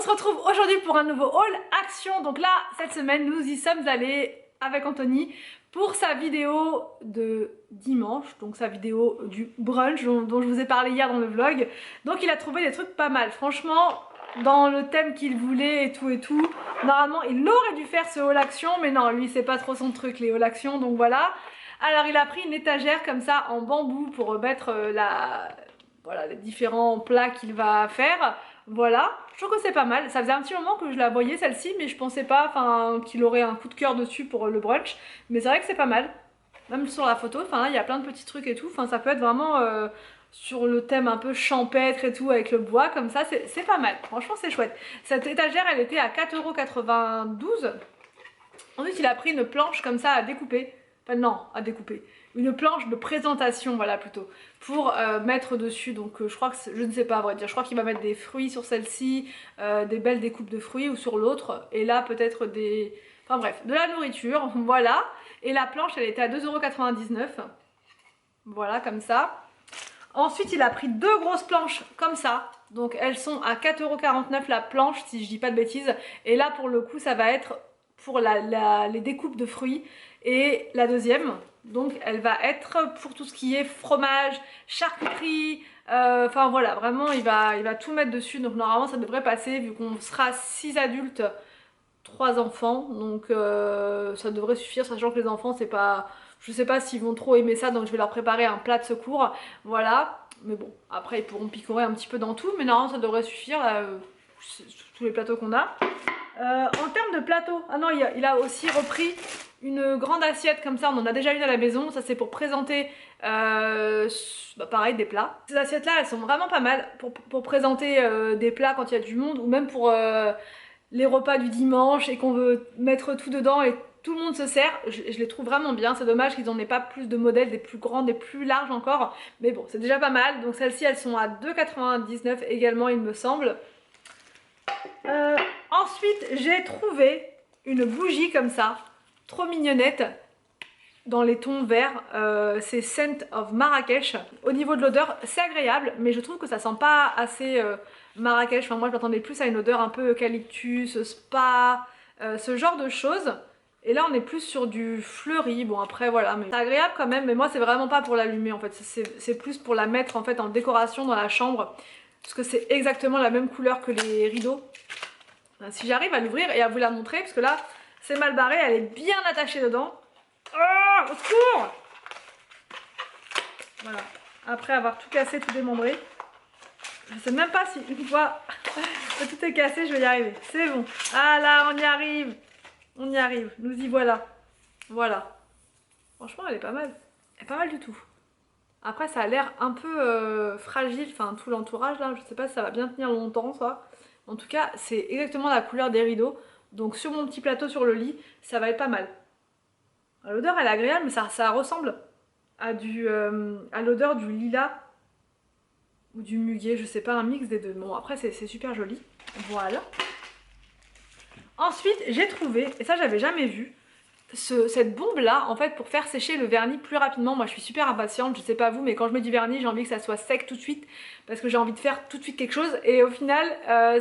On se retrouve aujourd'hui pour un nouveau haul action. Donc là, cette semaine, nous y sommes allés avec Anthony pour sa vidéo de dimanche, donc sa vidéo du brunch dont je vous ai parlé hier dans le vlog. Donc il a trouvé des trucs pas mal. Franchement, dans le thème qu'il voulait et tout, normalement il aurait dû faire ce haul action, mais non, lui c'est pas trop son truc les haul action, donc voilà. Alors il a pris une étagère comme ça en bambou pour mettre voilà, les différents plats qu'il va faire. Voilà, je trouve que c'est pas mal. Ça faisait un petit moment que je la voyais celle-ci, mais je pensais pas qu'il aurait un coup de cœur dessus pour le brunch. Mais c'est vrai que c'est pas mal. Même sur la photo, là il y a plein de petits trucs et tout. Ça peut être vraiment sur le thème un peu champêtre et tout avec le bois comme ça. C'est pas mal, franchement c'est chouette. Cette étagère elle était à 4,92 €. Ensuite il a pris une planche comme ça à découper. Enfin non, à découper. Une planche de présentation, voilà plutôt, pour mettre dessus. Donc je crois que, je ne sais pas à vrai dire, je crois qu'il va mettre des fruits sur celle-ci, des belles découpes de fruits ou sur l'autre. Et là peut-être des... Enfin bref, de la nourriture, voilà. Et la planche elle était à 2,99 €. Voilà, comme ça. Ensuite il a pris deux grosses planches comme ça. Donc elles sont à 4,49 € la planche, si je dis pas de bêtises. Et là pour le coup ça va être pour les découpes de fruits. Et la deuxième, donc elle va être pour tout ce qui est fromage, charcuterie, enfin voilà, vraiment il va tout mettre dessus. Donc normalement ça devrait passer vu qu'on sera 6 adultes, 3 enfants. Donc ça devrait suffire, sachant que les enfants c'est pas... Je sais pas s'ils vont trop aimer ça, donc je vais leur préparer un plat de secours. Voilà, mais bon, après ils pourront picorer un petit peu dans tout, mais normalement ça devrait suffire, là, tous les plateaux qu'on a. En termes de plateau, ah non, il a aussi repris une grande assiette comme ça, on en a déjà une à la maison. Ça c'est pour présenter pareil des plats. Ces assiettes là elles sont vraiment pas mal pour présenter des plats quand il y a du monde, ou même pour les repas du dimanche et qu'on veut mettre tout dedans et tout le monde se sert. Je les trouve vraiment bien. C'est dommage qu'ils n'en aient pas plus de modèles, des plus grands, des plus larges encore, mais bon c'est déjà pas mal. Donc celles-ci elles sont à 2,99 € également il me semble. Ensuite j'ai trouvé une bougie comme ça, trop mignonnette, dans les tons verts. C'est Scent of Marrakech. Au niveau de l'odeur c'est agréable, mais je trouve que ça sent pas assez Marrakech. Enfin moi je m'attendais plus à une odeur un peu eucalyptus, spa, ce genre de choses. Et là on est plus sur du fleuri. Bon après voilà, mais c'est agréable quand même. Mais moi c'est vraiment pas pour l'allumer en fait, c'est plus pour la mettre en fait en décoration dans la chambre, parce que c'est exactement la même couleur que les rideaux. Si j'arrive à l'ouvrir et à vous la montrer, parce que là c'est mal barré, elle est bien attachée dedans. Oh, au secours! Voilà, après avoir tout cassé, tout démembré. Je sais même pas si une fois que tout est cassé, je vais y arriver. C'est bon. Ah là, on y arrive. On y arrive. Nous y voilà. Voilà. Franchement, elle est pas mal. Elle est pas mal du tout. Après, ça a l'air un peu fragile. Enfin, tout l'entourage là. Je sais pas si ça va bien tenir longtemps, ça. En tout cas, c'est exactement la couleur des rideaux. Donc, sur mon petit plateau sur le lit, ça va être pas mal. L'odeur, elle est agréable, mais ça ressemble à l'odeur du lilas ou du muguet, je sais pas, un mix des deux. Bon après c'est super joli, voilà. Ensuite j'ai trouvé, et ça j'avais jamais vu, cette bombe là en fait pour faire sécher le vernis plus rapidement. Moi je suis super impatiente, je sais pas vous, mais quand je mets du vernis j'ai envie que ça soit sec tout de suite, parce que j'ai envie de faire tout de suite quelque chose, et au final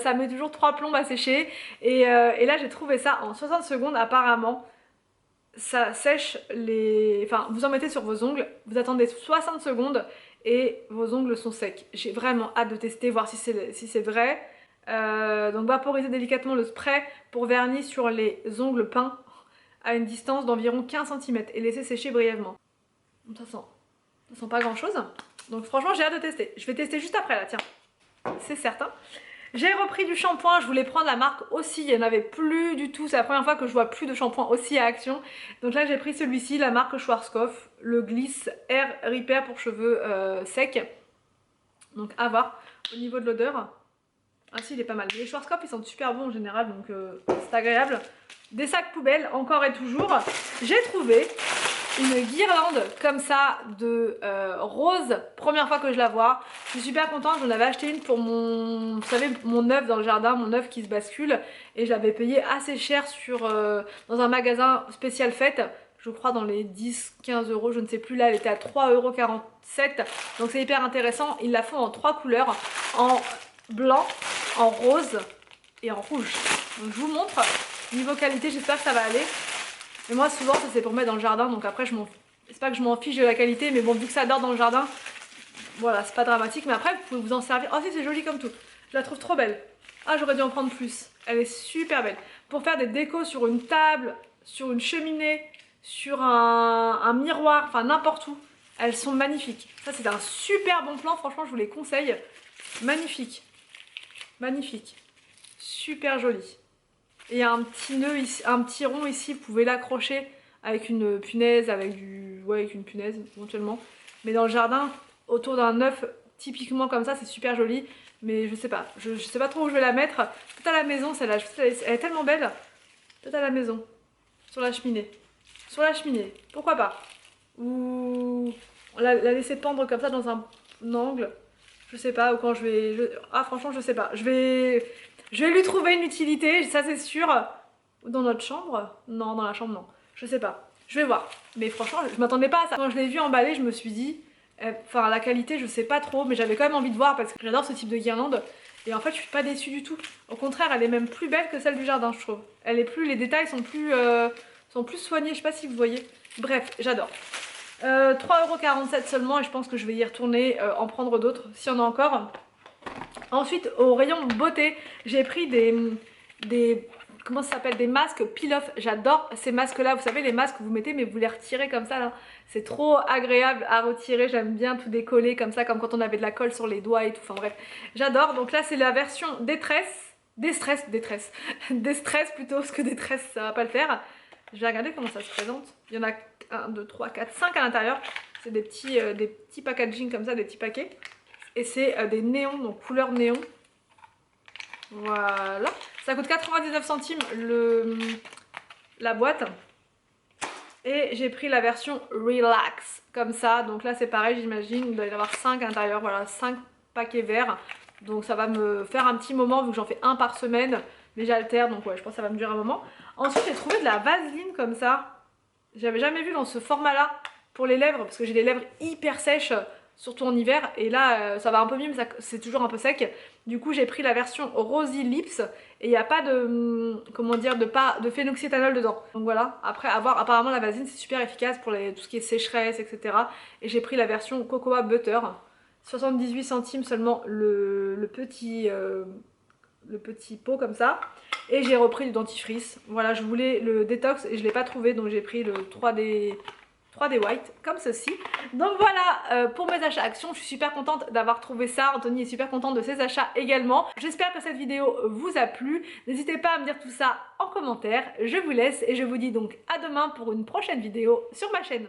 ça met toujours 3 plombes à sécher. Et là j'ai trouvé ça en 60 secondes apparemment. Ça sèche les... Enfin, vous en mettez sur vos ongles, vous attendez 60 secondes et vos ongles sont secs. J'ai vraiment hâte de tester, voir si c'est vrai. Donc vaporiser délicatement le spray pour vernis sur les ongles peints à une distance d'environ 15 cm et laisser sécher brièvement. Ça sent pas grand chose. Donc franchement j'ai hâte de tester. Je vais tester juste après là, tiens. C'est certain. J'ai repris du shampoing, je voulais prendre la marque Aussi, il n'y en avait plus du tout, c'est la première fois que je vois plus de shampoing Aussi à Action. Donc là j'ai pris celui-ci, la marque Schwarzkopf, le Gliss Air Repair pour cheveux secs. Donc à voir. Au niveau de l'odeur, ah si il est pas mal. Les Schwarzkopf ils sentent super bons en général, donc c'est agréable. Des sacs poubelles, encore et toujours. J'ai trouvé une guirlande comme ça de rose, première fois que je la vois. Je suis super contente, j'en avais acheté une pour mon, vous savez, mon œuf dans le jardin, mon œuf qui se bascule, et je l'avais payé assez cher dans un magasin spécial fête, je crois dans les 10-15 €, je ne sais plus. Là elle était à 3,47 €, donc c'est hyper intéressant. Ils la font en 3 couleurs, en blanc, en rose et en rouge. Donc je vous montre, niveau qualité j'espère que ça va aller. Et moi souvent ça c'est pour mettre dans le jardin, donc après c'est pas que je m'en fiche de la qualité, mais bon vu que ça dort dans le jardin, voilà c'est pas dramatique, mais après vous pouvez vous en servir. Oh si c'est joli comme tout, je la trouve trop belle. Ah j'aurais dû en prendre plus, elle est super belle. Pour faire des décos sur une table, sur une cheminée, sur un miroir, enfin n'importe où, elles sont magnifiques. Ça c'est un super bon plan, franchement je vous les conseille. Magnifique, magnifique, super joli. Et il y a un petit nœud ici, un petit rond ici, vous pouvez l'accrocher avec une punaise, avec avec une punaise éventuellement. Mais dans le jardin, autour d'un œuf, typiquement comme ça, c'est super joli. Mais je sais pas, je sais pas trop où je vais la mettre. Peut-être à la maison celle-là, elle est tellement belle. Peut-être à la maison, sur la cheminée. Sur la cheminée, pourquoi pas. Ou la laisser pendre comme ça dans un angle. Je sais pas, ou quand je vais... Ah franchement je sais pas, je vais lui trouver une utilité, ça c'est sûr. Dans notre chambre? Non, dans la chambre non, je sais pas, je vais voir. Mais franchement je m'attendais pas à ça. Quand je l'ai vu emballé je me suis dit, enfin la qualité je sais pas trop, mais j'avais quand même envie de voir parce que j'adore ce type de guirlande. Et en fait je suis pas déçue du tout, au contraire elle est même plus belle que celle du jardin je trouve. Elle est plus, les détails sont plus soignés, je sais pas si vous voyez. Bref, j'adore. 3,47€ seulement et je pense que je vais y retourner en prendre d'autres s'il y en a encore. Ensuite au rayon beauté j'ai pris des comment ça s'appelle, des masques peel-off. J'adore ces masques là, vous savez les masques que vous mettez mais vous les retirez comme ça là. C'est trop agréable à retirer, j'aime bien tout décoller comme ça, comme quand on avait de la colle sur les doigts et tout, enfin bref. J'adore, donc là c'est la version détresse plutôt, parce que détresse ça va pas le faire. Je vais regarder comment ça se présente. Il y en a 1, 2, 3, 4, 5 à l'intérieur. C'est des petits packaging comme ça, des petits paquets. Et c'est des néons, donc couleur néon. Voilà. Ça coûte 99 centimes la boîte. Et j'ai pris la version Relax, comme ça. Donc là c'est pareil, j'imagine, il doit y en avoir 5 à l'intérieur. Voilà, 5 paquets verts. Donc ça va me faire un petit moment, vu que j'en fais un par semaine. Mais j'altère, donc ouais, je pense que ça va me durer un moment. Ensuite j'ai trouvé de la vaseline comme ça. J'avais jamais vu dans ce format là pour les lèvres, parce que j'ai les lèvres hyper sèches, surtout en hiver. Et là ça va un peu mieux, mais c'est toujours un peu sec. Du coup j'ai pris la version Rosy Lips. Et il n'y a pas de, comment dire, de phénoxyéthanol dedans. Donc voilà, après avoir, apparemment la vaseline c'est super efficace pour tout ce qui est sécheresse, etc. Et j'ai pris la version Cocoa Butter. 78 centimes seulement le petit pot comme ça. Et j'ai repris du dentifrice. Voilà, je voulais le détox et je ne l'ai pas trouvé, donc j'ai pris le 3D White comme ceci. Donc voilà pour mes achats Action, je suis super contente d'avoir trouvé ça. Anthony est super contente de ses achats également. J'espère que cette vidéo vous a plu. N'hésitez pas à me dire tout ça en commentaire. Je vous laisse et je vous dis donc à demain pour une prochaine vidéo sur ma chaîne.